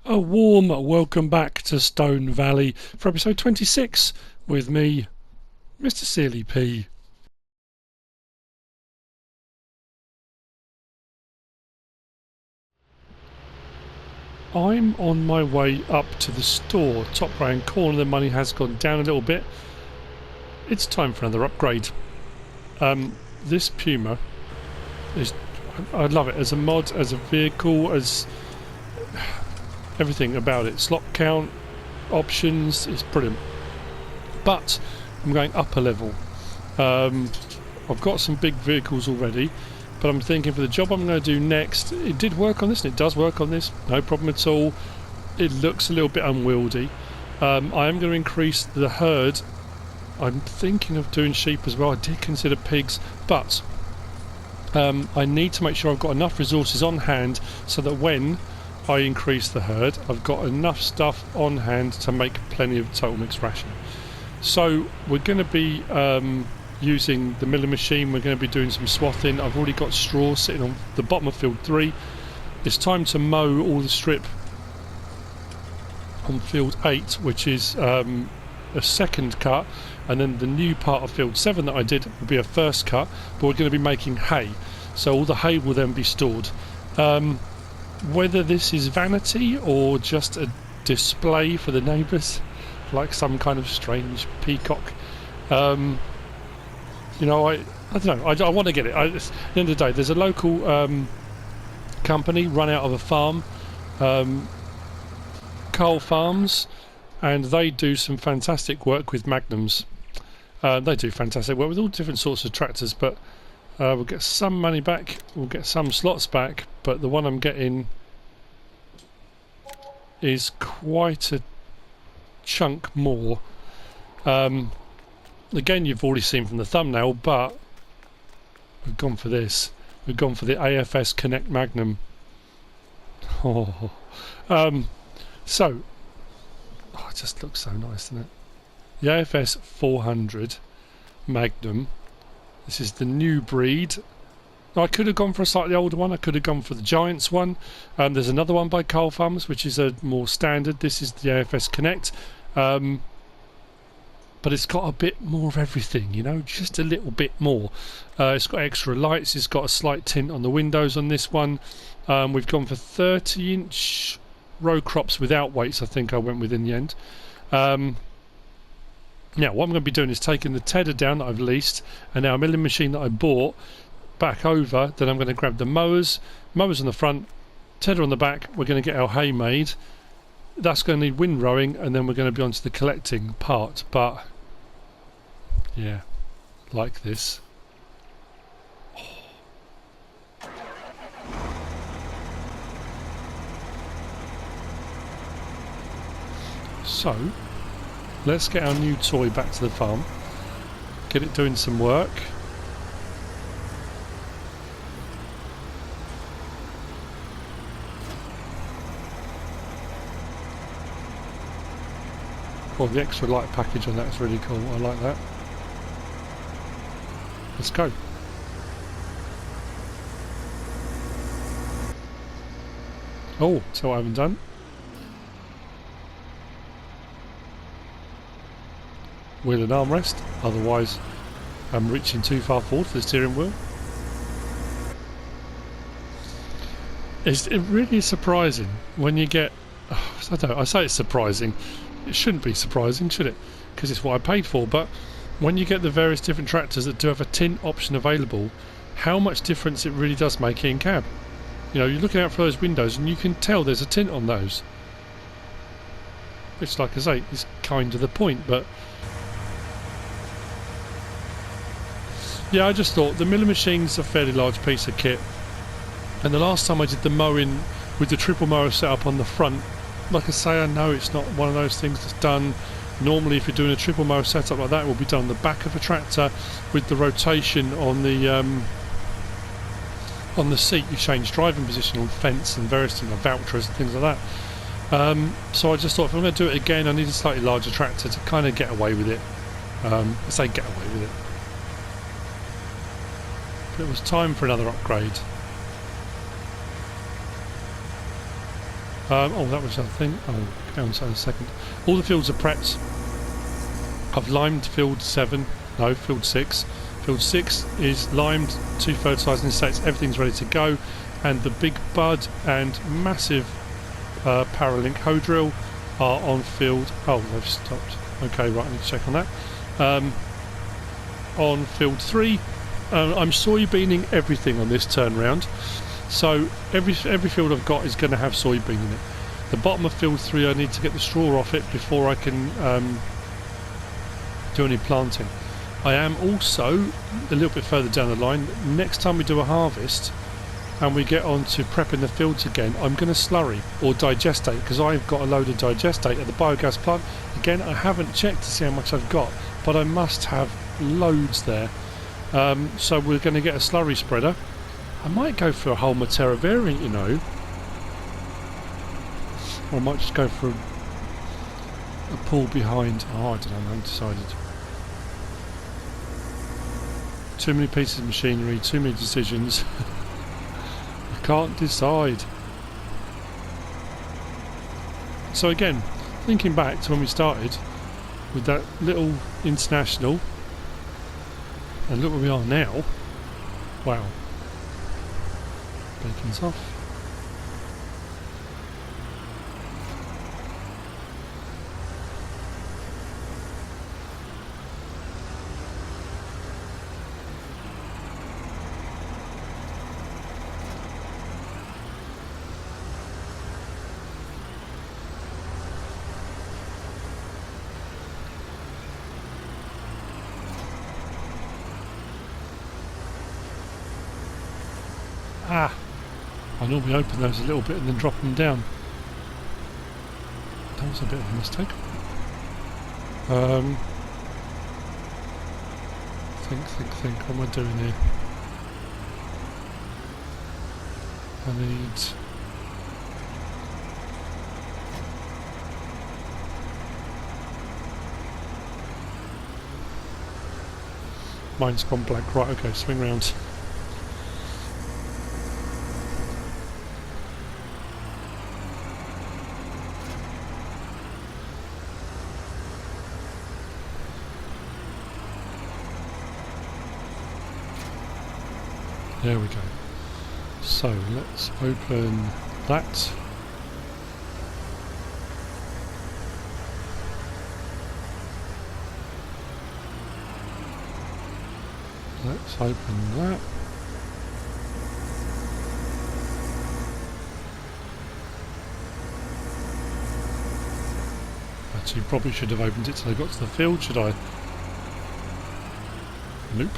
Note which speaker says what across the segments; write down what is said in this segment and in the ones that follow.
Speaker 1: A warm welcome back to Stone Valley for episode 26 with me, MrSealyp. I'm on my way up to the store. Top right hand corner, the money has gone down a little bit. It's time for another upgrade. This Puma is, I love it as a mod, as a vehicle, as everything about it. Slot count, options, it's brilliant. But I'm going up a level. I've got some big vehicles already, but I'm thinking for the job I'm going to do next, it did work on this and it does work on this, no problem at all. It looks a little bit unwieldy. I am going to increase the herd. I'm thinking of doing sheep as well. I did consider pigs, but I need to make sure I've got enough resources on hand so that when I increase the herd, I've got enough stuff on hand to make plenty of total mixed ration. So we're going to be using the milling machine. We're going to be doing some swathing. I've already got straw sitting on the bottom of field 3. It's time to mow all the strip on field 8, which is a second cut, and then the new part of field 7 that I did will be a first cut, but we're going to be making hay, so all the hay will then be stored. Whether this is vanity or just a display for the neighbours, like some kind of strange peacock, you know, I don't know, I want to get it. At the end of the day, there's a local company run out of a farm, Carl Farms, and they do some fantastic work with Magnums. They do fantastic work with all different sorts of tractors, but we'll get some money back, we'll get some slots back, but the one I'm getting is quite a chunk more. Again, you've already seen from the thumbnail, but we've gone for this. We've gone for the AFS Connect Magnum. Oh. So, it just looks so nice, doesn't it? The AFS 400 Magnum. This is the new breed. I could have gone for a slightly older one. I could have gone for the Giants one. There's another one by Carl Farms, which is a more standard. This is the AFS Connect. But it's got a bit more of everything, you know, just a little bit more. It's got extra lights. It's got a slight tint on the windows on this one. We've gone for 30-inch row crops without weights, I think I went with in the end. Now what I'm going to be doing is taking the tedder down that I've leased and our milling machine that I bought back over. Then I'm going to grab the mowers on the front, tedder on the back. We're going to get our hay made. That's going to need windrowing, and then we're going to be onto the collecting part. But yeah, like this. So let's get our new toy back to the farm, get it doing some work. Oh, the extra light package on that is really cool. I like that. Let's go. Oh, so I haven't done. Wheel and armrest, otherwise I'm reaching too far forward for the steering wheel. It really is surprising when you get. I say it's surprising. It shouldn't be surprising, should it? Because it's what I paid for. But when you get the various different tractors that do have a tint option available, how much difference it really does make in cab. You know, you're looking out for those windows and you can tell there's a tint on those. Which, like I say, is kind of the point, but yeah, I just thought the milling machine's a fairly large piece of kit, and the last time I did the mowing with the triple mower set up on the front, like I say, I know it's not one of those things that's done normally. If you're doing a triple mower setup like that, it will be done on the back of a tractor with the rotation on the seat. You change driving position on fence and various things like vouchers and things like that. So I just thought if I'm going to do it again, I need a slightly larger tractor to kind of get away with it. I say get away with it. But it was time for another upgrade. Oh, that was the other thing. Oh, go on in a second. All the fields are prepped. I've limed field 7. No, field 6. Field 6 is limed, 2 fertilising insects, everything's ready to go. And the big bud and massive Paralink hoe drill are on field... Oh, they've stopped. Okay, right, I need to check on that. On field 3, I'm soybeaning everything on this turnaround. So every field I've got is going to have soybean in it. The bottom of field 3, I need to get the straw off it before I can do any planting. I am also a little bit further down the line. Next time we do a harvest and we get on to prepping the fields again, I'm going to slurry or digestate, because I've got a load of digestate at the biogas plant. Again, I haven't checked to see how much I've got, but I must have loads there. So we're going to get a slurry spreader. I might go for a whole Matera variant, you know. Or I might just go for a pull behind. Oh, I don't know, I haven't decided. Too many pieces of machinery, too many decisions. I can't decide. So again, thinking back to when we started with that little international, and look where we are now. Wow. Bacon's off. Ah! I normally open those a little bit and then drop them down. That was a bit of a mistake. Think. What am I doing here? I need... Mine's gone blank. Right, okay, swing round. There we go. So let's open that. Let's open that. Actually, probably should have opened it till I got to the field, should I? Nope.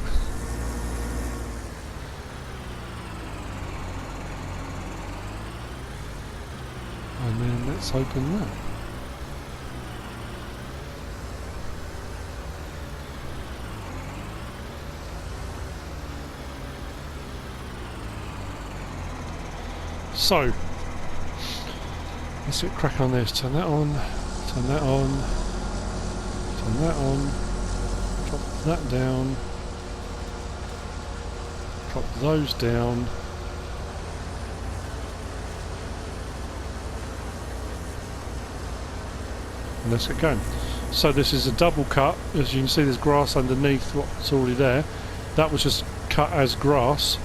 Speaker 1: And then let's open that. So, let's get cracking on this. Turn that on, turn that on, turn that on, drop that down, drop those down. And let's get going. So this is a double cut. As you can see, there's grass underneath what's already there. That was just cut as grass.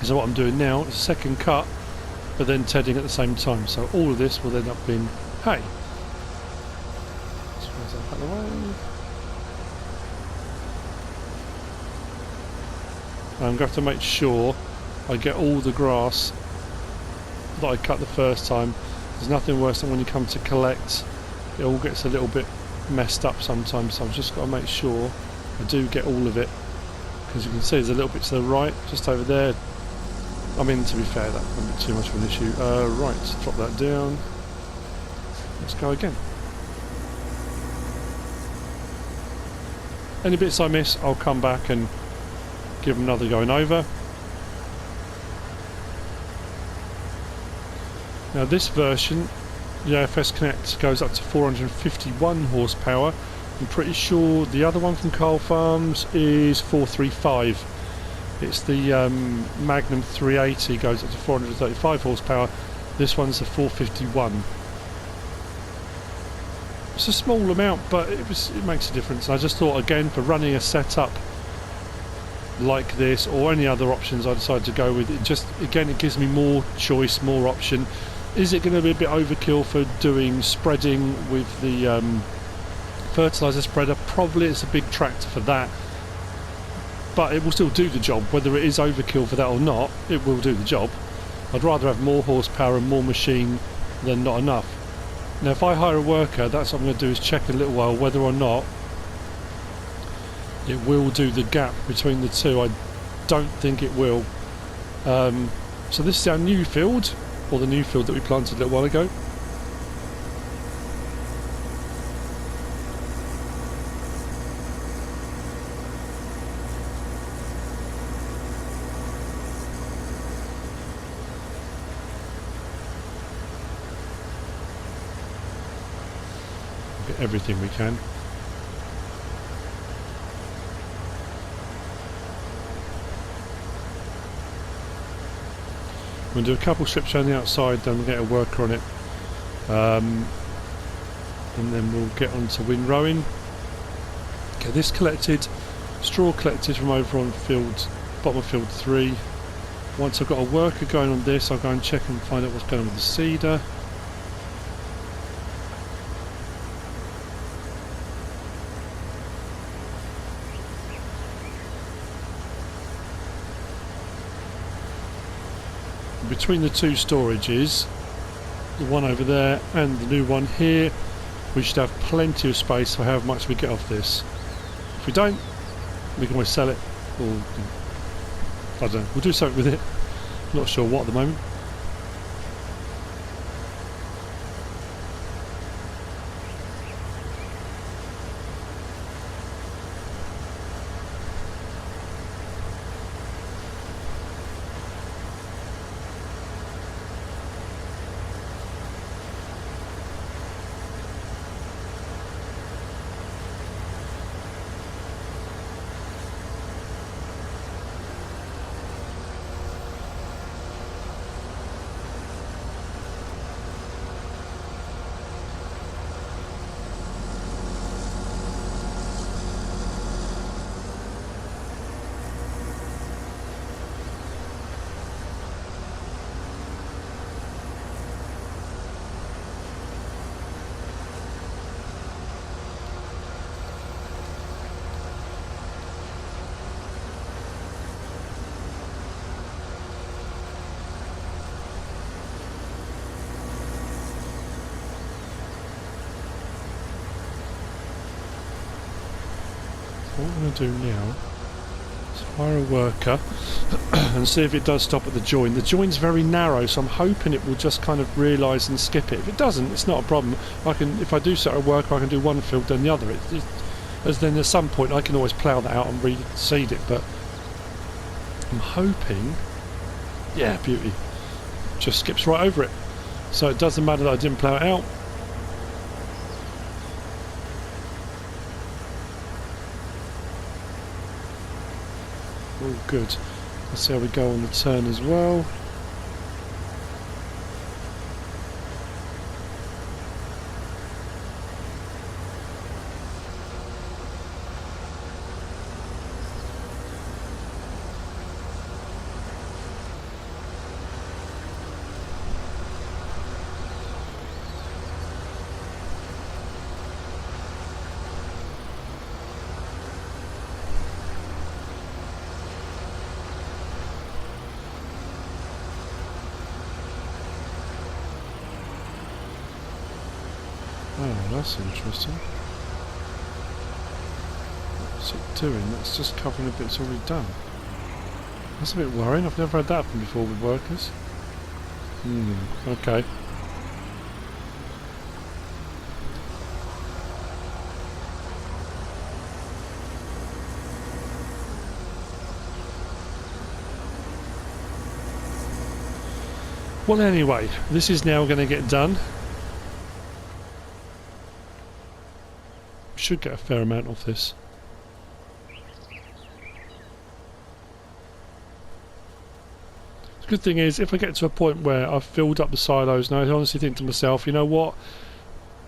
Speaker 1: So what I'm doing now is a second cut, but then tedding at the same time. So all of this will end up being hay. Let's raise that out of the way. And I'm going to have to make sure I get all the grass that I cut the first time. There's nothing worse than when you come to collect, it all gets a little bit messed up sometimes, so I've just got to make sure I do get all of it, because you can see there's a little bit to the right, just over there. I mean, to be fair, that wouldn't be too much of an issue. Right, drop that down. Let's go again. Any bits I miss, I'll come back and give them another going over. Now this version, the AFS Connect, goes up to 451 horsepower. I'm pretty sure the other one from Carl Farms is 435. It's the Magnum 380 goes up to 435 horsepower. This one's a 451. It's a small amount, but it makes a difference. I just thought, again, for running a setup like this or any other options I decide to go with, it just, again, it gives me more choice, more option. Is it going to be a bit overkill for doing spreading with the fertilizer spreader? Probably. It's a big tractor for that, but it will still do the job. Whether it is overkill for that or not, it will do the job. I'd rather have more horsepower and more machine than not enough. Now if I hire a worker, that's what I'm going to do, is check in a little while whether or not it will do the gap between the two. I don't think it will. So this is our new field, or the new field that we planted a little while ago. Get everything we can. We'll do a couple strips around the outside, then we'll get a worker on it, and then we'll get on to windrowing. Get this collected, straw collected from over on field, bottom of field 3. Once I've got a worker going on this, I'll go and check and find out what's going on with the seeder. Between the two storages, the one over there and the new one here, we should have plenty of space for however much we get off this. If we don't, we can always sell it, or I don't know, we'll do something with it. Not sure what at the moment. What I'm going to do now is hire a worker and see if it does stop at the join. The join's very narrow, so I'm hoping it will just kind of realise and skip it. If it doesn't, it's not a problem. I can, if I do set a worker, I can do one field then the other. As then at some point I can always plough that out and reseed it, but I'm hoping, yeah, beauty, just skips right over it. So it doesn't matter that I didn't plough it out. All good. Let's see how we go on the turn as well. Oh, that's interesting. What's it doing? That's just covering a bit it's already done. That's a bit worrying. I've never had that happen before with workers. Okay. Well, anyway, this is now going to get done. Should get a fair amount off this. The good thing is, if I get to a point where I've filled up the silos, and I honestly think to myself, you know what,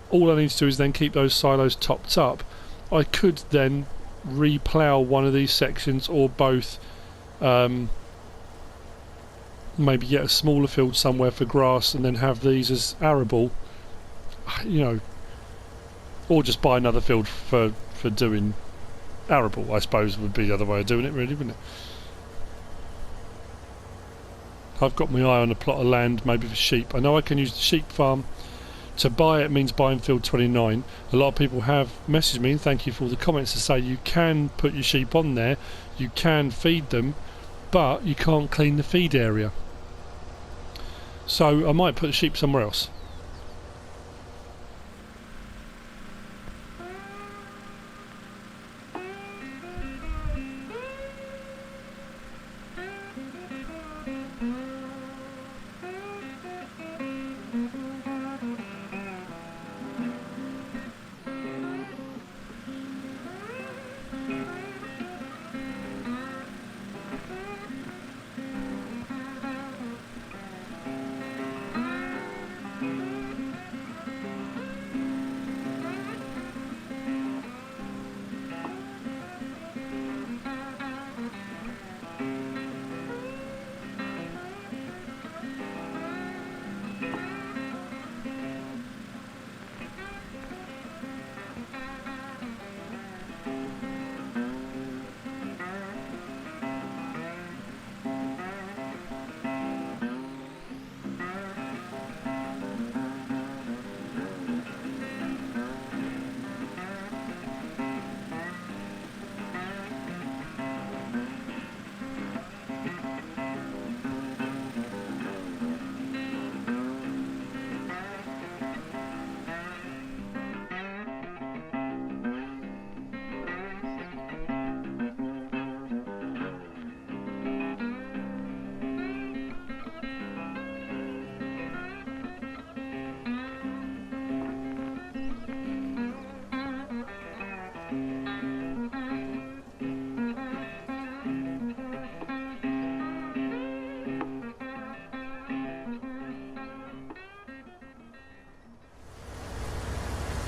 Speaker 1: all I need to do is then keep those silos topped up, I could then re-plough one of these sections or both, maybe get a smaller field somewhere for grass and then have these as arable, you know, or just buy another field for doing arable, I suppose would be the other way of doing it, really, wouldn't it? I've got my eye on a plot of land maybe for sheep. I know I can use the sheep farm. To buy it means buying field 29. A lot of people have messaged me, and thank you for all the comments, to say you can put your sheep on there, you can feed them, but you can't clean the feed area. So I might put the sheep somewhere else.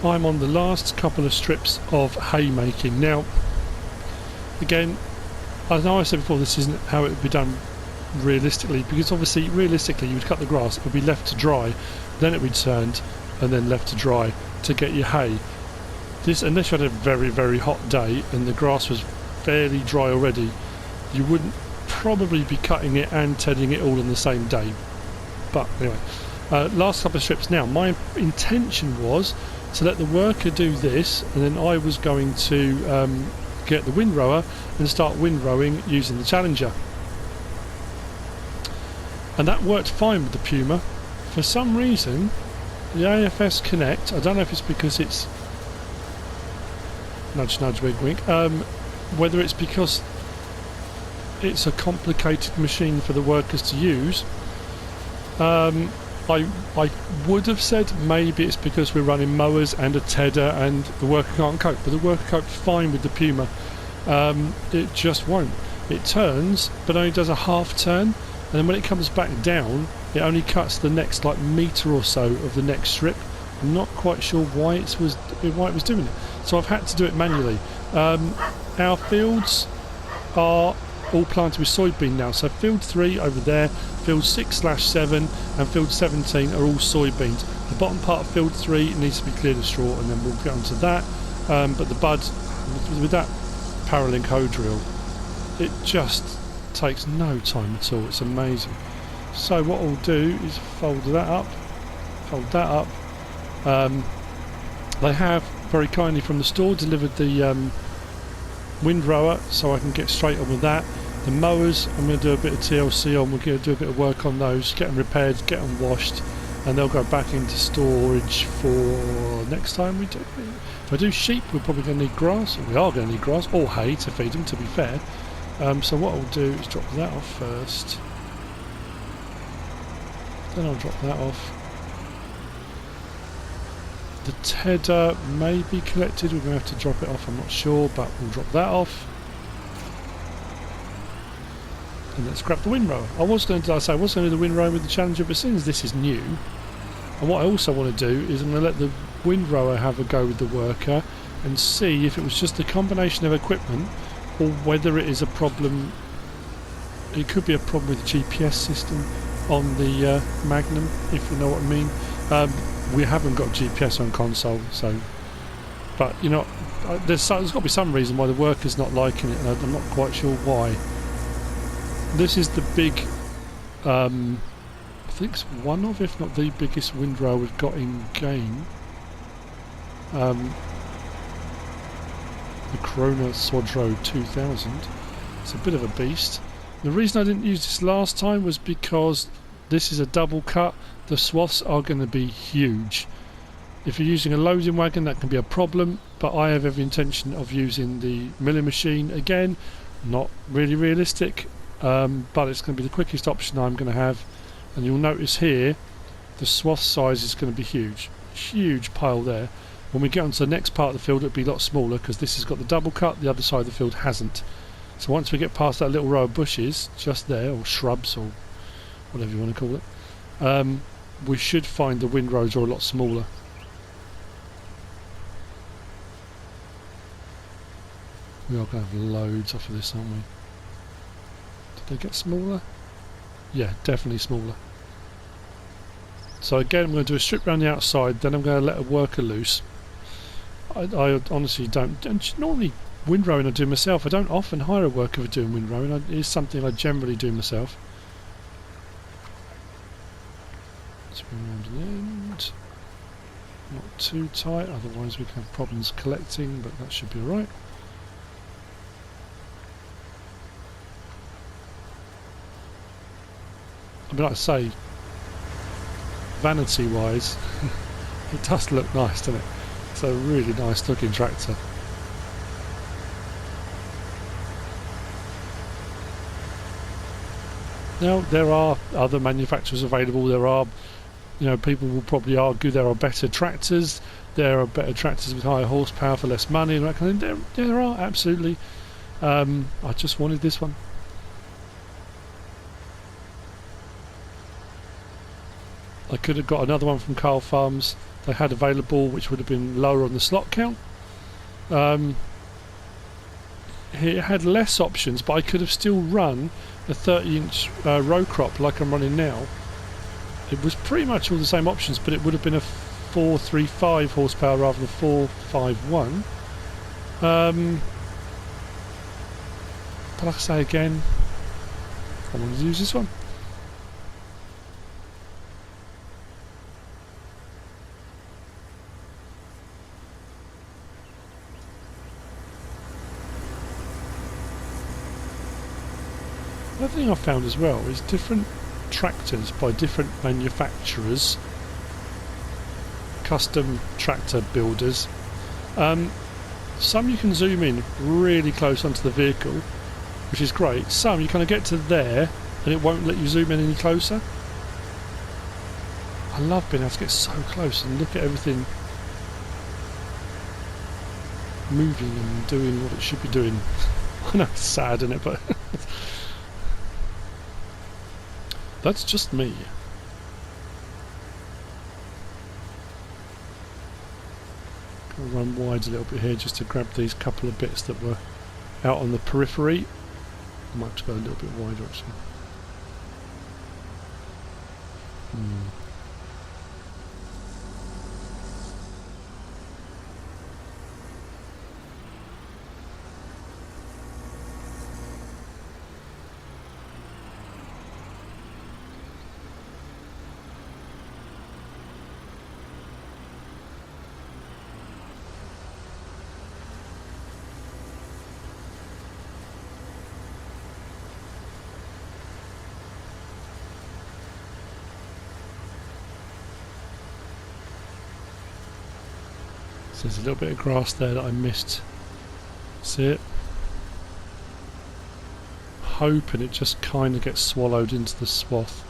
Speaker 1: I'm on the last couple of strips of hay making. Now, again, I know I said before this isn't how it would be done realistically, because obviously realistically you would cut the grass, it would be left to dry, then it would be turned and then left to dry to get your hay. This, unless you had a very, very hot day and the grass was fairly dry already, you wouldn't probably be cutting it and tedding it all on the same day. But anyway, last couple of strips. Now, my intention was to let the worker do this, and then I was going to get the windrower and start windrowing using the Challenger. And that worked fine with the Puma. For some reason, the AFS Connect, I don't know if it's because it's nudge nudge wink wink, whether it's because it's a complicated machine for the workers to use. I would have said maybe it's because we're running mowers and a tedder and the worker can't cope, but the worker coped fine with the Puma. It just won't. It turns, but only does a half turn, and then when it comes back down, it only cuts the next like metre or so of the next strip. I'm not quite sure why it was doing it, so I've had to do it manually. Our fields are all planted with soybean now, so field 3 over there, field 6/7 and field 17 are all soybeans. The bottom part of field 3 needs to be cleared of straw, and then we'll get onto that. But the bud, with that Paralink hoe drill, it just takes no time at all. It's amazing. So what I'll do is fold that up. They have very kindly from the store delivered the windrower, so I can get straight on with that. The mowers, I'm going to do a bit of TLC on. We're going to do a bit of work on those, get them repaired, get them washed, and they'll go back into storage for next time we do. If I do sheep, we're probably going to need grass, or we are going to need grass, or hay to feed them, to be fair. So what I'll do is drop that off first. Then I'll drop that off. The tedder may be collected, we're going to have to drop it off, I'm not sure, but we'll drop that off. And let's grab the windrower. I was going to do the windrower with the Challenger, but since this is new, and what I also want to do is I'm going to let the windrower have a go with the worker and see if it was just a combination of equipment or whether it is a problem. It could be a problem with the GPS system on the Magnum, if you know what I mean. We haven't got GPS on console, so, but you know, there's got to be some reason why the worker's not liking it, and I'm not quite sure why. This is the big, I think it's one of, if not the biggest windrower we've got in game. The Corona Swadro 2000. It's a bit of a beast. The reason I didn't use this last time was because this is a double cut. The swaths are going to be huge. If you're using a loading wagon, that can be a problem, but I have every intention of using the milling machine. Again, not really realistic, but it's going to be the quickest option I'm going to have. And you'll notice here the swath size is going to be huge. Huge pile there. When we get onto the next part of the field, it'll be a lot smaller because this has got the double cut, the other side of the field hasn't. So once we get past that little row of bushes just there, or shrubs, or whatever you want to call it, we should find the windrows are a lot smaller. We are going to have loads off of this, aren't we? Did they get smaller? Yeah, definitely smaller. So again, I'm going to do a strip around the outside, then I'm going to let a worker loose. I honestly don't, and normally windrowing I do myself. I don't often hire a worker for doing windrowing. It is something I generally do myself. Spin around to the end. Not too tight, otherwise we can have problems collecting, but that should be alright. I mean, like I say, vanity wise, it does look nice, doesn't it? It's a really nice looking tractor. Now, there are other manufacturers available. There are, you know, people will probably argue there are better tractors. There are better tractors with higher horsepower for less money and that kind of thing. There are, absolutely. I just wanted this one. I could have got another one from Carl Farms they had available, which would have been lower on the slot count. It had less options, but I could have still run a 30-inch row crop like I'm running now. It was pretty much all the same options, but it would have been a 435 horsepower rather than 451. But like I say again, I wanted to use this one. Another thing I've found as well is different tractors by different manufacturers, custom tractor builders. Some you can zoom in really close onto the vehicle, which is great. Some you kind of get to there and it won't let you zoom in any closer. I love being able to get so close and look at everything moving and doing what it should be doing. I know it's sad, isn't it? But that's just me. Gonna run wide a little bit here just to grab these couple of bits that were out on the periphery. I might have to go a little bit wider actually. So there's a little bit of grass there that I missed. See it? Hoping it just kind of gets swallowed into the swath.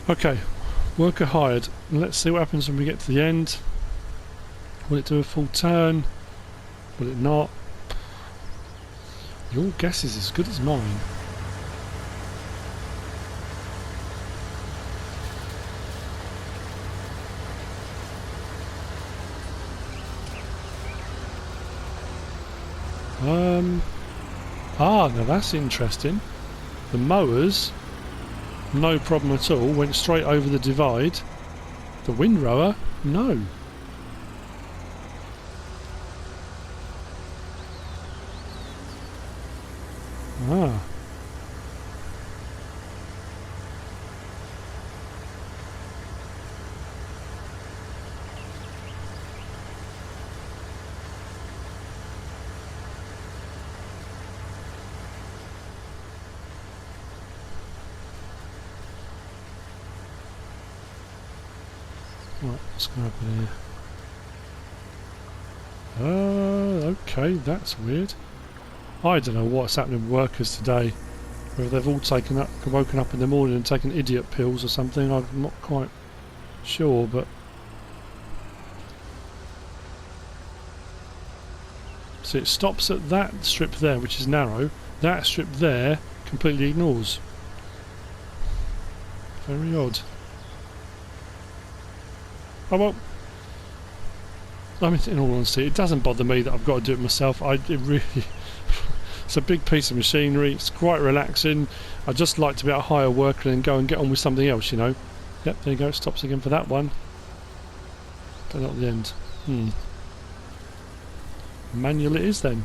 Speaker 1: Okay, worker hired. Let's see what happens when we get to the end. Will it do a full turn? Will it not? Your guess is as good as mine. Now that's interesting. The mowers, no problem at all, went straight over the divide. The windrower, no. Ah. Right, what's going to happen here? Okay, that's weird. I don't know what's happening with workers today. Whether they've all woken up in the morning and taken idiot pills or something, I'm not quite sure, but... See, it stops at that strip there, which is narrow. That strip there completely ignores. Very odd. Oh well, I mean, in all honesty, it doesn't bother me that I've got to do it myself. It's a big piece of machinery, it's quite relaxing. I just like to be able to hire a worker and go and get on with something else, you know. Yep, there you go, it stops again for that one. But not the end. Manual it is then.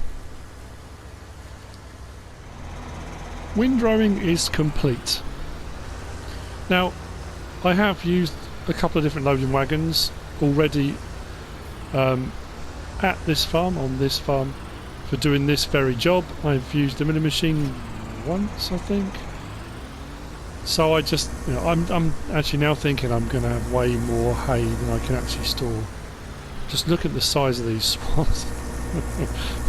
Speaker 1: Windrowing is complete. Now, I have used a couple of different loading wagons already at this farm, on this farm, for doing this very job. I've used the milling machine once, I think. So I just, you know, I'm actually now thinking I'm going to have way more hay than I can actually store. Just look at the size of these swans.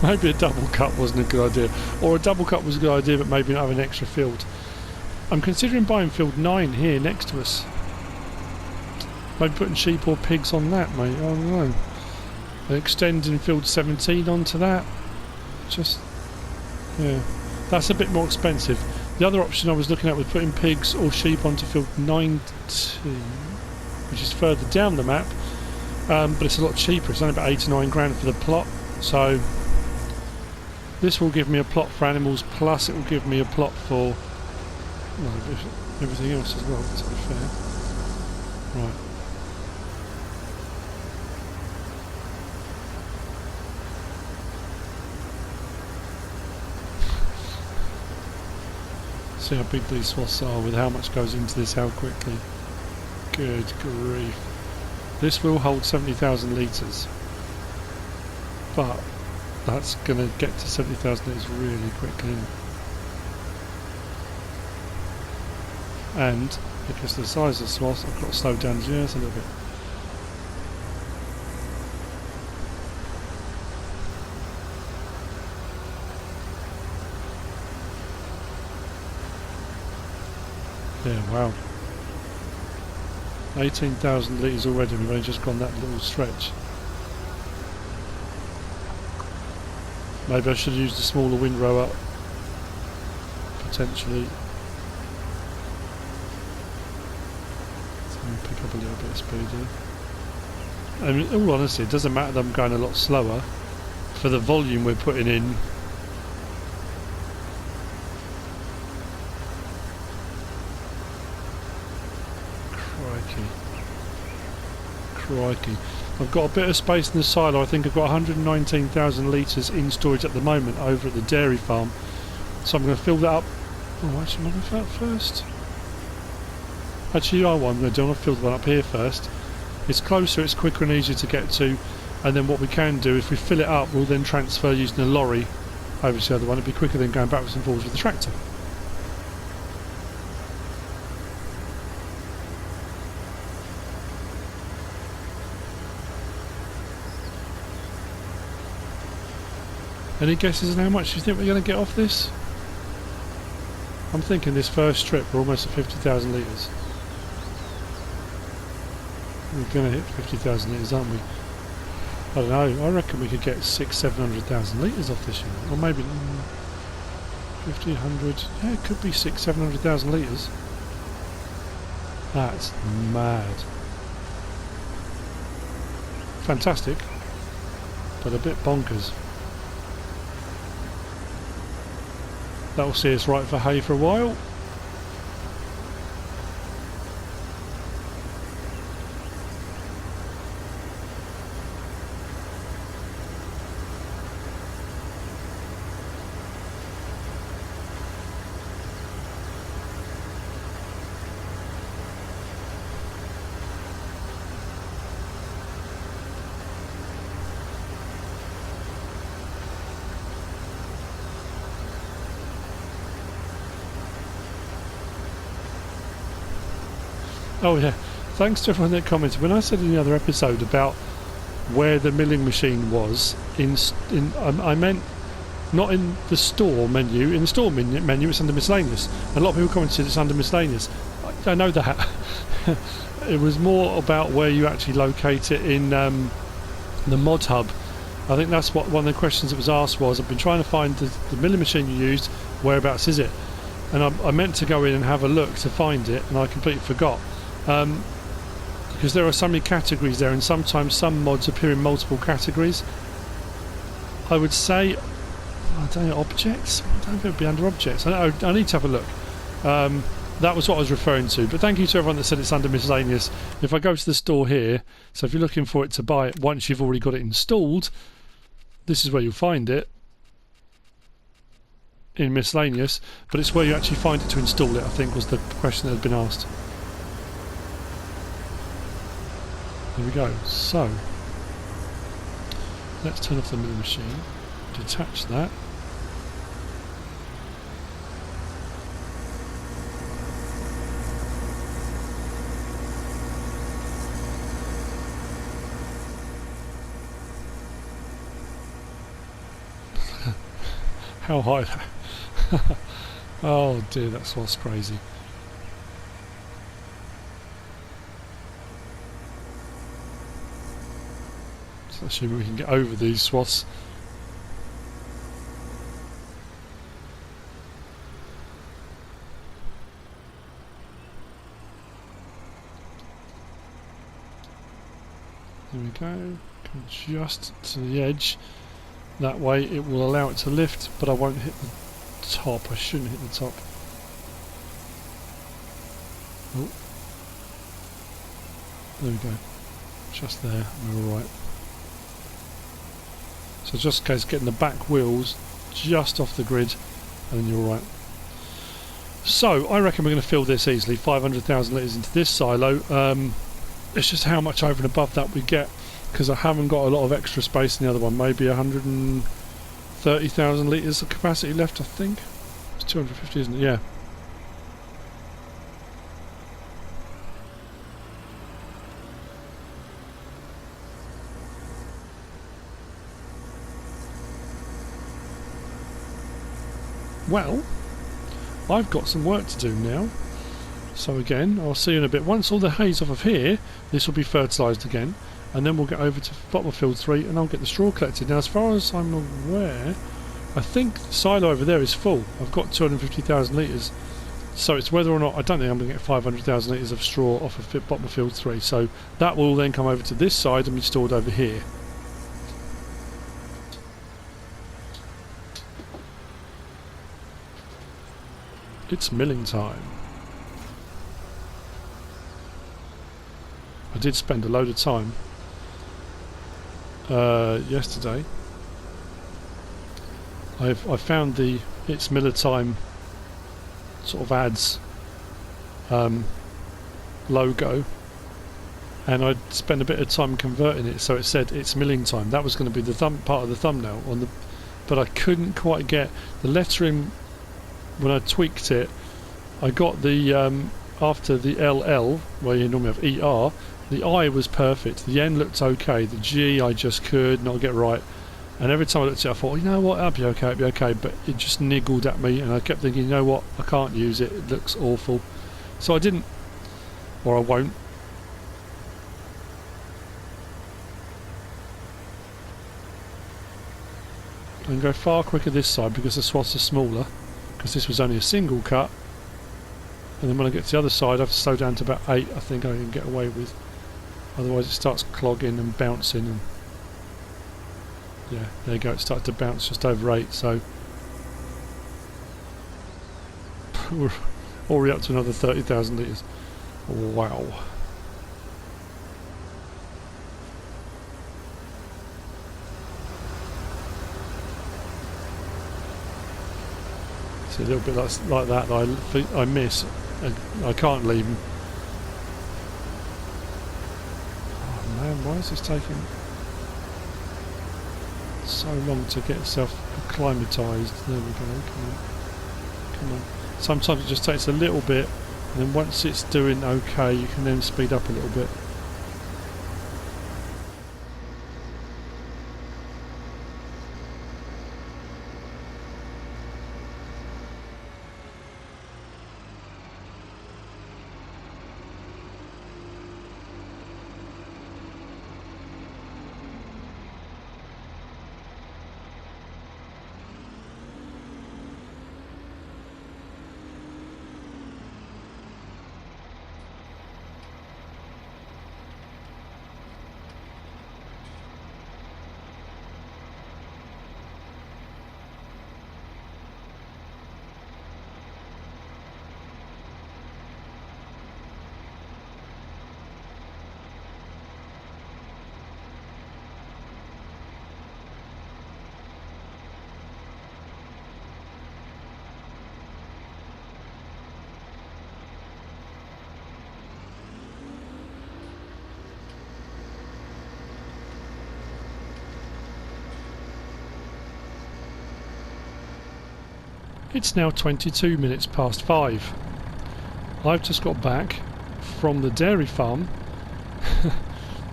Speaker 1: Maybe a double cut wasn't a good idea, or a double cut was a good idea, but maybe not have an extra field. I'm considering buying field 9 here next to us. Maybe putting sheep or pigs on that, mate. I don't know. And extending field 17 onto that. Just, yeah, that's a bit more expensive. The other option I was looking at was putting pigs or sheep onto field 19, which is further down the map, but it's a lot cheaper. It's only about 8 to 9 grand for the plot. So this will give me a plot for animals, plus it will give me a plot for, well, everything else as well, to be fair. Right. See how big these swaths are with how much goes into this, how quickly. Good grief. This will hold 70,000 litres. But that's going to get to 70,000 litres really quickly. And because of the size of the swaths, I've got to slow down just a little bit. Yeah, wow. 18,000 litres already, we've only just gone that little stretch. Maybe I should use the smaller windrower, potentially. So I'm going to pick up a little bit of speed here. I mean, in all honesty, it doesn't matter that I'm going a lot slower. For the volume we're putting in, crikey. I've got a bit of space in the silo. I think I've got 119,000 litres in storage at the moment over at the dairy farm. So I'm going to fill that up. Oh, actually, I'm going to fill that first. Actually, you know what I'm going to do? I'm going to fill the one up here first. It's closer, it's quicker and easier to get to. And then what we can do, if we fill it up, we'll then transfer using a lorry over to the other one. It'll be quicker than going backwards and forwards with the tractor. Any guesses on how much you think we're going to get off this? I'm thinking this first trip we're almost at 50,000 litres. We're going to hit 50,000 litres, aren't we? I don't know. I reckon we could get 600,000-700,000 litres off this unit, or maybe 50, 100. Yeah, it could be 600,000-700,000 litres. That's mad. Fantastic, but a bit bonkers. That will see us right for hay for a while. Oh yeah, thanks to everyone that commented. When I said in the other episode about where the milling machine was, I meant not in the store menu. In the store menu it's under miscellaneous. A lot of people commented it's under miscellaneous. I know that. It was more about where you actually locate it in the mod hub. I think that's what one of the questions that was asked was, I've been trying to find the milling machine you used, whereabouts is it? And I meant to go in and have a look to find it, and I completely forgot. Because there are so many categories there, and sometimes some mods appear in multiple categories. I would say, I don't know, objects? I don't know if it would be under objects. I need to have a look. That was what I was referring to. But thank you to everyone that said it's under miscellaneous. If I go to the store here, so if you're looking for it to buy it once you've already got it installed, this is where you'll find it. In miscellaneous, but it's where you actually find it to install it, I think was the question that had been asked. There we go. So let's turn off the milling machine, detach that. How high? Oh dear, that's what's crazy. So assuming we can get over these swaths. There we go. Come just to the edge. That way it will allow it to lift, but I won't hit the top. I shouldn't hit the top. Oh. There we go. Just there, we're alright. So just in case, getting the back wheels just off the grid, and then you're alright. So I reckon we're going to fill this easily, 500,000 litres into this silo. It's just how much over and above that we get, because I haven't got a lot of extra space in the other one. Maybe 130,000 litres of capacity left, I think. It's 250, isn't it? Yeah. Well, I've got some work to do now. So again, I'll see you in a bit. Once all the hay's off of here, this will be fertilised again. And then we'll get over to bottom of field 3 and I'll get the straw collected. Now as far as I'm aware, I think the silo over there is full. I've got 250,000 litres. So it's whether or not, I don't think I'm going to get 500,000 litres of straw off of bottom of field 3. So that will then come over to this side and be stored over here. It's milling time. I did spend a load of time yesterday. I found the It's Miller Time sort of ads logo, and I'd spent a bit of time converting it so it said it's milling time. That was going to be the part of the thumbnail on the, but I couldn't quite get the lettering. When I tweaked it, I got the after the LL, where you normally have ER, the I was perfect, the N looked okay, the G I just could not get right, and every time I looked at it I thought, you know what, that'll be okay, but it just niggled at me, and I kept thinking, you know what, I can't use it, it looks awful. So I didn't, or I won't. I can go far quicker this side because the swaths are smaller, because this was only a single cut. And then when I get to the other side, I have to slow down to about 8. I think I can get away with. Otherwise, it starts clogging and bouncing. And yeah, there you go. It started to bounce just over 8. So we're already up to another 30,000 litres. Wow. It's a little bit like that I miss. I can't leave them. Oh man, why is this taking so long to get itself acclimatised? There we go, come on. Come on. Sometimes it just takes a little bit, and then once it's doing okay, you can then speed up a little bit. It's now 22 minutes past 5. I've just got back from the dairy farm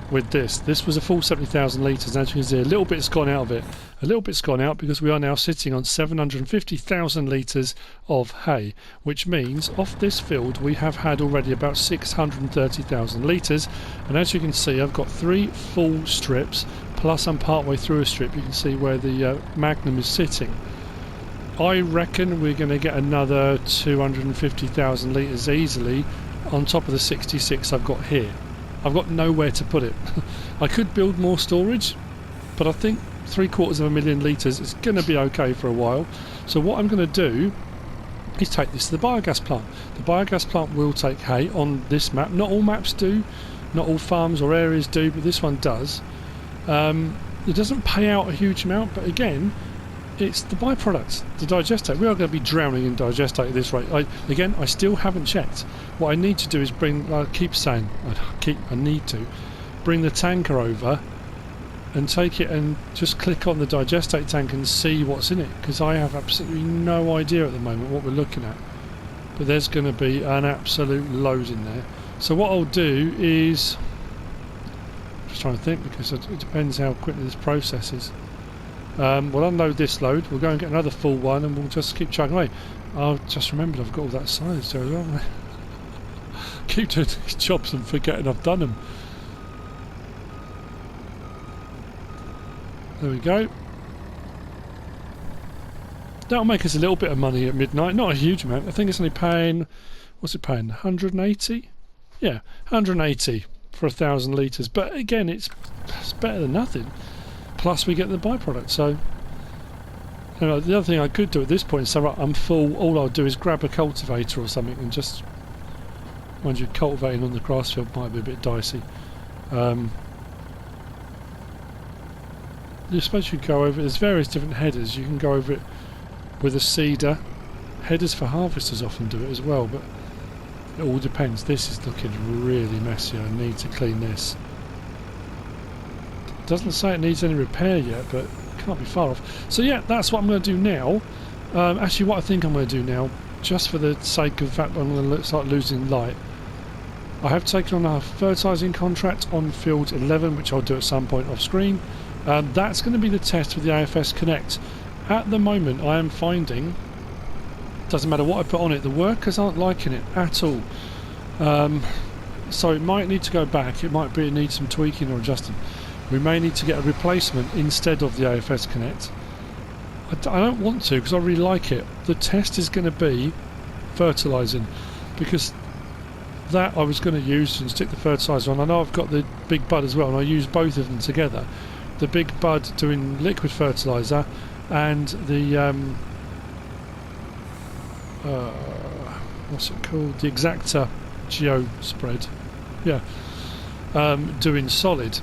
Speaker 1: with this. This was a full 70,000 litres, and as you can see, a little bit's gone out of it. A little bit's gone out because we are now sitting on 750,000 litres of hay, which means off this field we have had already about 630,000 litres, and as you can see, I've got 3 full strips, plus I'm part way through a strip. You can see where the Magnum is sitting. I reckon we're going to get another 250,000 litres easily on top of the 66 I've got here. I've got nowhere to put it. I could build more storage, but I think 750,000 litres is going to be okay for a while. So what I'm going to do is take this to the biogas plant. The biogas plant will take hay on this map. Not all maps do, not all farms or areas do, but this one does. It doesn't pay out a huge amount, but again, it's the byproducts, the digestate. We are going to be drowning in digestate at this rate. I still haven't checked. What I need to do is bring, I keep saying, I need to bring the tanker over and take it and just click on the digestate tank and see what's in it, because I have absolutely no idea at the moment what we're looking at. But there's going to be an absolute load in there. So what I'll do is, I'm just trying to think, because it depends how quickly this processes. We'll unload this load, we'll go and get another full one, and we'll just keep chugging away. I've just remembered I've got all that silage there as well. Keep doing these jobs and forgetting I've done them. There we go. That'll make us a little bit of money at midnight, not a huge amount. I think it's only paying, what's it paying, 180? Yeah, 180 for 1,000 litres, but again, it's better than nothing. Plus we get the byproduct. So you know, the other thing I could do at this point is say, right, I'm full, all I'll do is grab a cultivator or something and just, mind you, cultivating on the grass field might be a bit dicey. You suppose you could go over, there's various different headers, you can go over it with a seeder. Headers for harvesters often do it as well, but it all depends. This is looking really messy. I need to clean this. Doesn't say it needs any repair yet, but can't be far off. So yeah, that's what I'm going to do now. Actually, what I think I'm going to do now, just for the sake of the fact I'm going to start losing light, I have taken on a fertilising contract on field 11, which I'll do at some point off screen. That's going to be the test with the AFS Connect. At the moment, I am finding, doesn't matter what I put on it, the workers aren't liking it at all. So it might need to go back. It might be it needs some tweaking or adjusting. We may need to get a replacement instead of the AFS Connect. I don't want to because I really like it. The test is going to be fertilising, because that I was going to use and stick the fertiliser on. I know I've got the big bud as well, and I use both of them together. The big bud doing liquid fertiliser, and the what's it called? The Exacta Geo spread. Yeah, doing solid.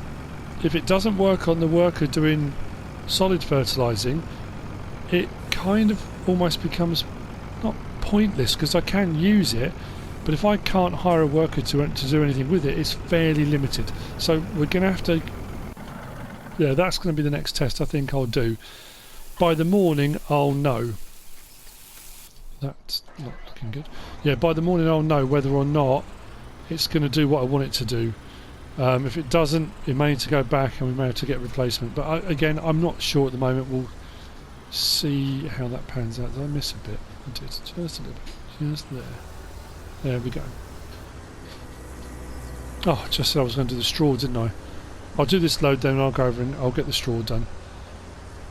Speaker 1: If it doesn't work on the worker doing solid fertilising, it kind of almost becomes not pointless, because I can use it, but if I can't hire a worker to do anything with it, it's fairly limited. So we're going to have to, yeah, that's going to be the next test I think I'll do. By the morning I'll know. That's not looking good. Yeah, by the morning I'll know whether or not it's going to do what I want it to do. If it doesn't, it may need to go back and we may have to get a replacement. But again, I'm not sure at the moment. We'll see how that pans out. Did I miss a bit? I did, just a little bit. Just there. There we go. Oh, just said I was going to do the straw, didn't I? I'll do this load then and I'll go over and I'll get the straw done.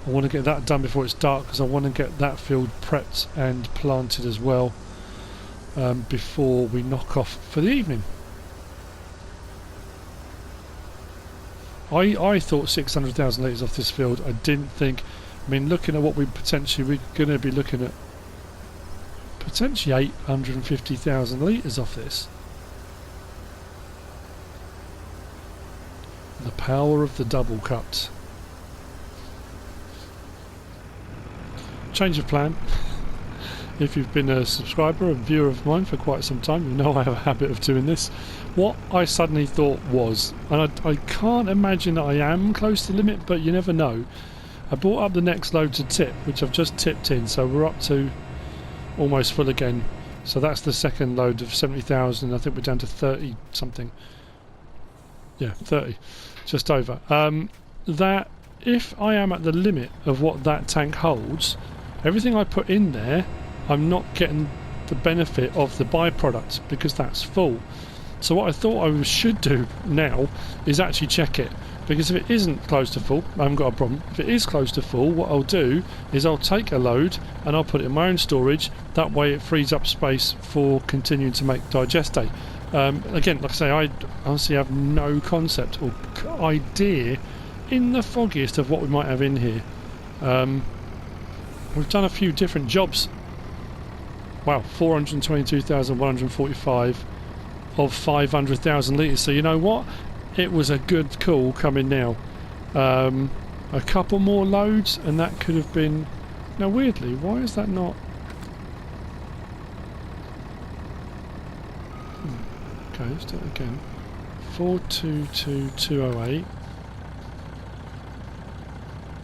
Speaker 1: I want to get that done before it's dark, because I want to get that field prepped and planted as well, before we knock off for the evening. I thought 600,000 litres off this field. I didn't think, I mean, looking at what we're going to be looking at, potentially 850,000 litres off this. The power of the double cut. Change of plan. If you've been a subscriber and viewer of mine for quite some time, you know I have a habit of doing this. What I suddenly thought was, and I can't imagine that I am close to the limit, but you never know. I brought up the next load to tip, which I've just tipped in, so we're up to almost full again. So that's the second load of 70,000. I think we're down to 30 something. Yeah, 30, just over. That if I am at the limit of what that tank holds, everything I put in there, I'm not getting the benefit of the byproduct because that's full. So what I thought I should do now is actually check it, because if it isn't close to full, I haven't got a problem. If it is close to full, what I'll do is I'll take a load and I'll put it in my own storage. That way it frees up space for continuing to make digestate. Again, like I say, I honestly have no concept or idea in the foggiest of what we might have in here. We've done a few different jobs. Wow, 422,145 of 500,000 litres. So you know what? It was a good call coming now. A couple more loads and that could have been... Now weirdly, why is that not... Okay, let's do it again. 422,208.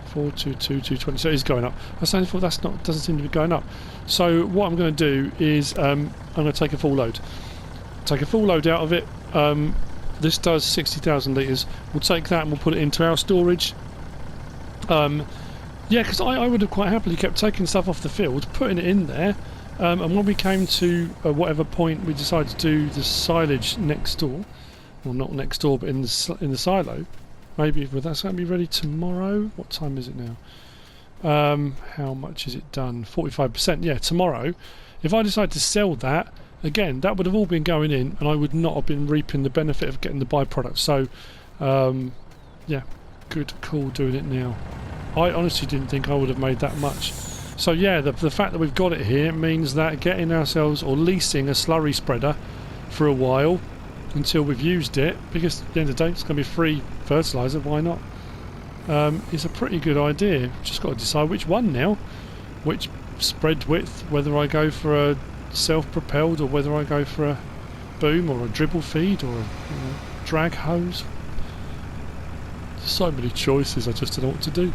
Speaker 1: 422,220. So it is going up. I was saying, that's not, doesn't seem to be going up. So what I'm going to do is I'm going to take a full load. Take a full load out of it. This does 60,000 litres. We'll take that and we'll put it into our storage. Yeah, because I would have quite happily kept taking stuff off the field, putting it in there, and when we came to whatever point we decided to do the silage next door, well, not next door, but in the silo. Maybe that's going to be ready tomorrow. What time is it now? How much is it done? 45%. Yeah, tomorrow. If I decide to sell that, again, that would have all been going in, and I would not have been reaping the benefit of getting the byproduct. So, yeah, good call doing it now. I honestly didn't think I would have made that much. So yeah, the fact that we've got it here means that getting ourselves or leasing a slurry spreader for a while until we've used it, because at the end of the day it's going to be free fertiliser, why not? It's a pretty good idea. Just got to decide which one now, which spread width, whether I go for a self-propelled or whether I go for a boom or a dribble feed or a drag hose. So many choices, I just don't know what to do.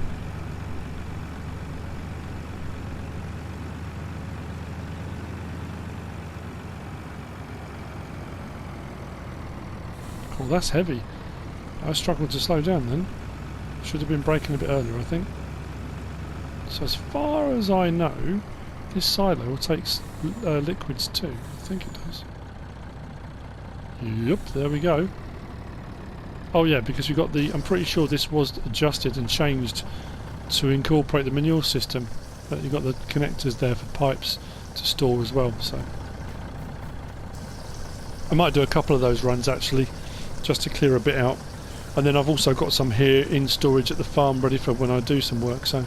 Speaker 1: Oh, that's heavy. I struggled to slow down then. Should have been braking a bit earlier, I think. So as far as I know, this silo takes liquids too. I think it does. Yep, there we go. Oh yeah, because we got the... I'm pretty sure this was adjusted and changed to incorporate the manure system. but you've got the connectors there for pipes to store as well. So I might do a couple of those runs actually, just to clear a bit out. And then I've also got some here in storage at the farm ready for when I do some work. So,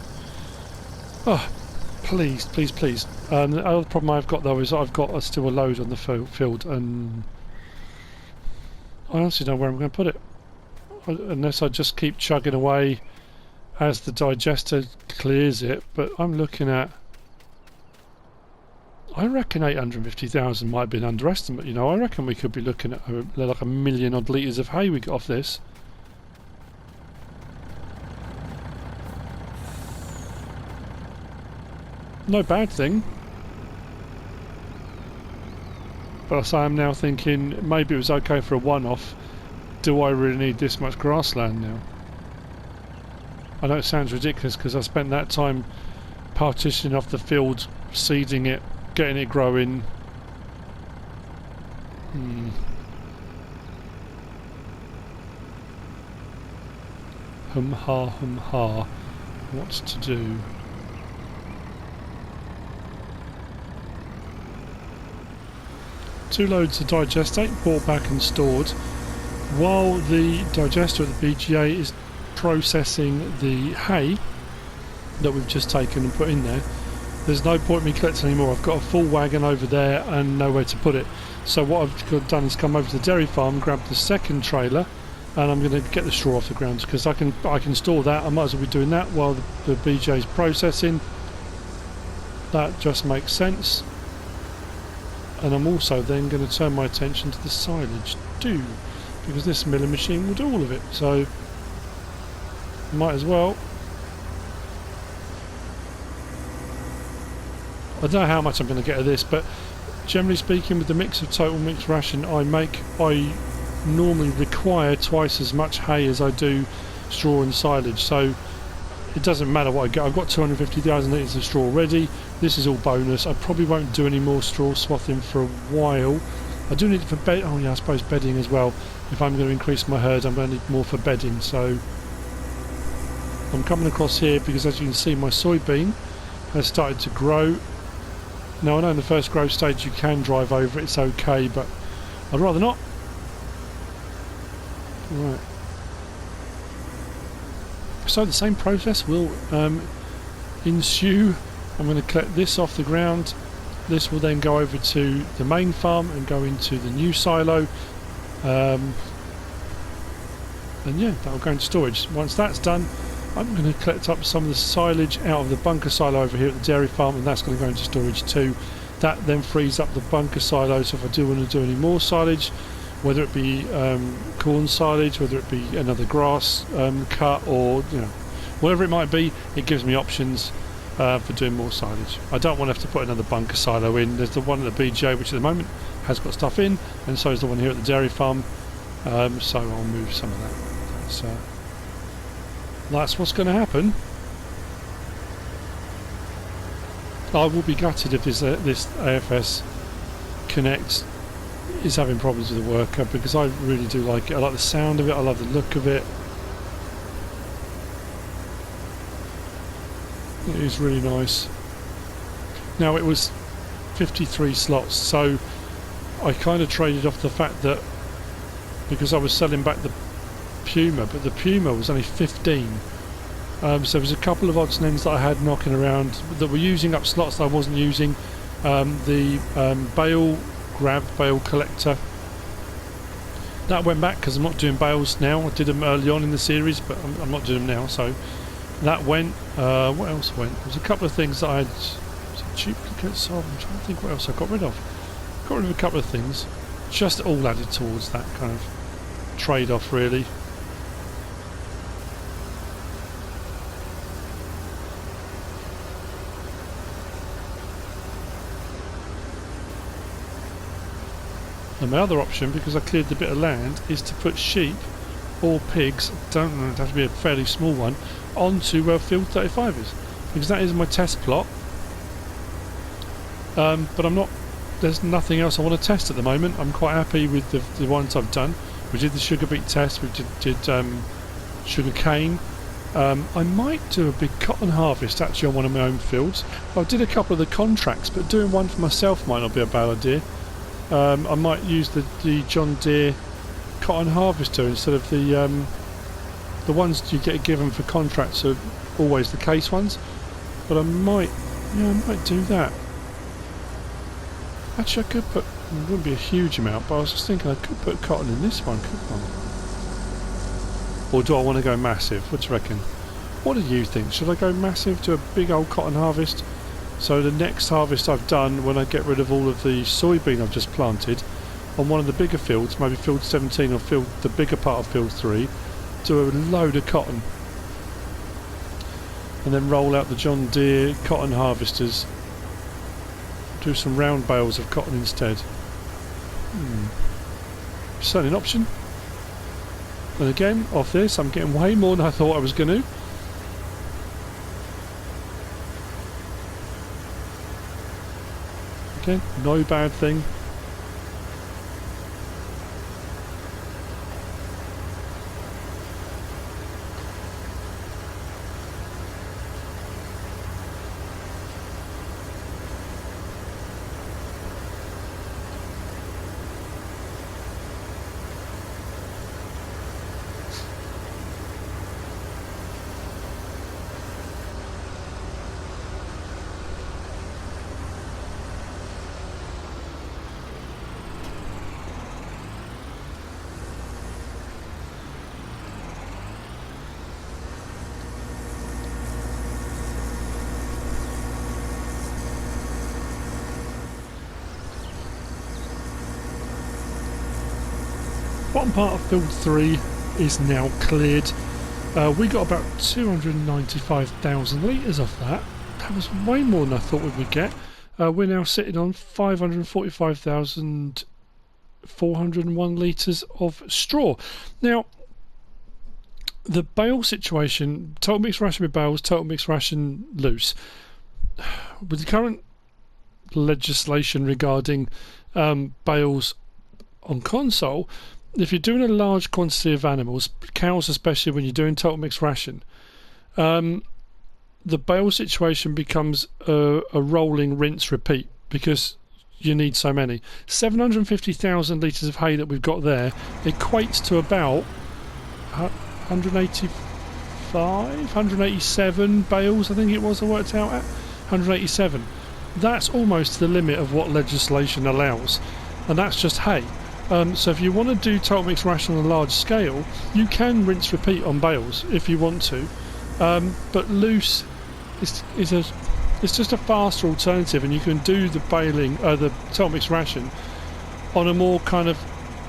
Speaker 1: oh, please, please, please. The other problem I've got though is I've got still a load on the field, and I honestly don't know where I'm going to put it. Unless I just keep chugging away as the digester clears it. But I'm looking at, I reckon 850,000 might be an underestimate. You know, I reckon we could be looking at like 1 million odd litres of hay we got off this. No bad thing. But I'm now thinking maybe it was okay for a one-off. Do I really need this much grassland now? I know it sounds ridiculous because I spent that time partitioning off the field, seeding it, getting it growing. Hum ha, what to do? Two loads of digestate brought back and stored, while the digester at the BGA is processing the hay that we've just taken and put in there. There's no point in me collecting anymore. I've got a full wagon over there and nowhere to put it. So what I've done is come over to the dairy farm, grab the second trailer, and I'm going to get the straw off the ground because I can store that. I might as well be doing that while the BJ is processing. That just makes sense. And I'm also then going to turn my attention to the silage too, because this milling machine will do all of it. So might as well. I don't know how much I'm going to get of this, but generally speaking, with the mix of total mixed ration I normally require twice as much hay as I do straw and silage. So it doesn't matter what I get. I've got 250,000 litres of straw already. This is all bonus. I probably won't do any more straw swathing for a while. I do need it for bed. Oh yeah, I suppose bedding as well. If I'm going to increase my herd, I'm going to need more for bedding. So I'm coming across here because, as you can see, my soybean has started to grow. Now I know in the first growth stage you can drive over it, it's okay, but I'd rather not. Right. So the same process will ensue. I'm going to collect this off the ground. This will then go over to the main farm and go into the new silo. And yeah, that will go into storage. Once that's done, I'm going to collect up some of the silage out of the bunker silo over here at the dairy farm, and that's going to go into storage too. That then frees up the bunker silo, so if I do want to do any more silage, whether it be corn silage, whether it be another grass cut, or whatever it might be, it gives me options for doing more silage. I don't want to have to put another bunker silo in. There's the one at the BGA, which at the moment has got stuff in, and so is the one here at the dairy farm. So I'll move some of that. That's what's going to happen. I will be gutted if this AFS Connect is having problems with the worker, because I really do like it. I like the sound of it, I love the look of it. It is really nice. Now it was 53 slots, so I kind of traded off the fact that because I was selling back the Puma, but the Puma was only 15. So there was a couple of odds and ends that I had knocking around that were using up slots that I wasn't using. The bale collector, that went back because I'm not doing bales now. I did them early on in the series, but I'm not doing them now, so that went. What else went? There was a couple of things that I had. Duplicates of. I'm trying to think what else I got rid of. Got rid of a couple of things, just all added towards that kind of trade-off, really. And my other option, because I cleared the bit of land, is to put sheep or pigs, don't know, it has to be a fairly small one, onto where field 35 is, because that is my test plot. But I'm not. There's nothing else I want to test at the moment. I'm quite happy with the ones I've done. We did the sugar beet test. We did sugar cane. I might do a big cotton harvest actually on one of my own fields. I did a couple of the contracts, but doing one for myself might not be a bad idea. I might use the John Deere cotton harvester instead of the ones you get given for contracts are always the case ones. But I might do that. Actually, I could put, it wouldn't be a huge amount, but I was just thinking I could put cotton in this one, couldn't I? Or do I want to go massive? What do you reckon? What do you think? Should I go massive to a big old cotton harvest? So the next harvest I've done, when I get rid of all of the soybean I've just planted, on one of the bigger fields, maybe field 17 or the bigger part of field 3, do a load of cotton. And then roll out the John Deere cotton harvesters. Do some round bales of cotton instead. Certainly an option. And again, off this, I'm getting way more than I thought I was going to. Again, no bad thing. Bottom part of field 3 is now cleared. We got about 295,000 litres off that. That was way more than I thought we would get. We're now sitting on 545,401 litres of straw. Now, the bale situation, total mixed ration with bales, total mixed ration loose. With the current legislation regarding bales on console, if you're doing a large quantity of animals, cows especially, when you're doing total mixed ration, the bale situation becomes a rolling rinse repeat because you need so many. 750,000 litres of hay that we've got there equates to about 185, 187 bales, I think it was I worked out at. 187. That's almost the limit of what legislation allows, and that's just hay. So if you want to do total mixed ration on a large scale, you can rinse repeat on bales if you want to, but loose is it's just a faster alternative, and you can do the baling, the total mixed ration on a more kind of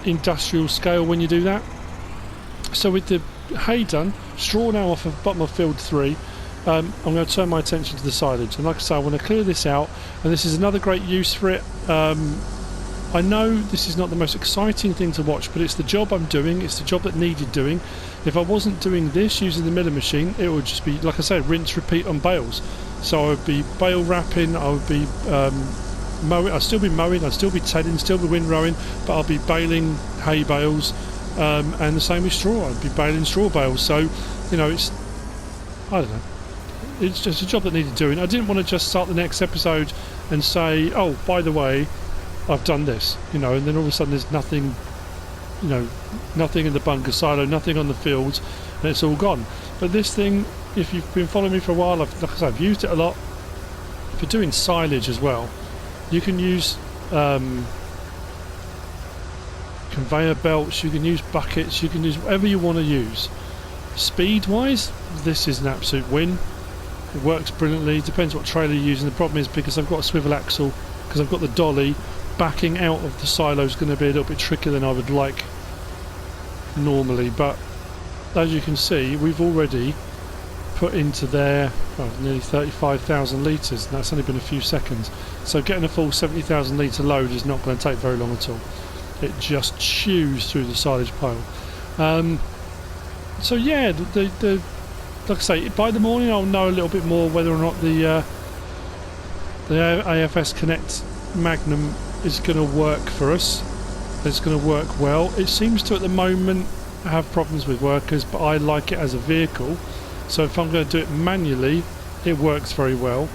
Speaker 1: industrial scale when you do that. So with the hay done, straw now off of bottom of field 3, I'm going to turn my attention to the silage, and like I say, I want to clear this out, and this is another great use for it. I know this is not the most exciting thing to watch, but it's the job I'm doing, it's the job that needed doing. If I wasn't doing this using the milling machine, it would just be, like I said, rinse repeat on bales. So I would be bale wrapping, I would be mowing, I'd still be mowing, I'd still be tedding, still be windrowing, but I'll be baling hay bales, and the same with straw, I'd be baling straw bales. So, you know, it's, I don't know, it's just a job that needed doing. I didn't want to just start the next episode and say, oh, by the way, I've done this, you know, and then all of a sudden there's nothing, you know, nothing in the bunker silo, nothing on the fields, and it's all gone. But this thing, if you've been following me for a while, like I said, I've used it a lot. If you're doing silage as well, you can use conveyor belts, you can use buckets, you can use whatever you want to use. Speed wise, this is an absolute win. It works brilliantly. It depends what trailer you're using. The problem is, because I've got a swivel axle, because I've got the dolly, backing out of the silo is going to be a little bit trickier than I would like normally. But as you can see, we've already put into there nearly 35,000 litres, and that's only been a few seconds. So getting a full 70,000 litre load is not going to take very long at all. It just chews through the silage pile. So yeah, the like I say, by the morning I'll know a little bit more whether or not the AFS Connect Magnum is going to work for us. It's going to work well. It seems to at the moment have problems with workers, but I like it as a vehicle. So if I'm going to do it manually, it works very well.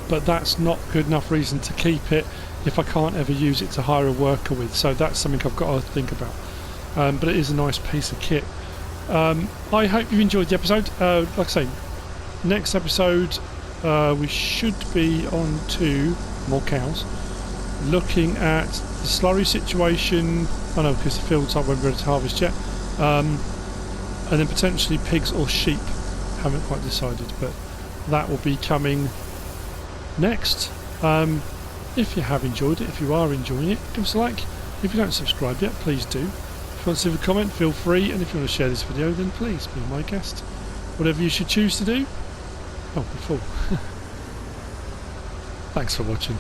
Speaker 1: But that's not good enough reason to keep it if I can't ever use it to hire a worker with. So that's something I've got to think about. But it is a nice piece of kit. I hope you enjoyed the episode. Like I say, next episode we should be on to more cows, looking at the slurry situation. I know, because the fields aren't ready to harvest yet, and then potentially pigs or sheep. Haven't quite decided, but that will be coming next. If you have enjoyed it, if you are enjoying it, give us a like. If you don't subscribe yet, please do. If you want to leave a comment, feel free, and if you want to share this video, then please be my guest. Whatever you should choose to do. Oh, we're full. Thanks for watching.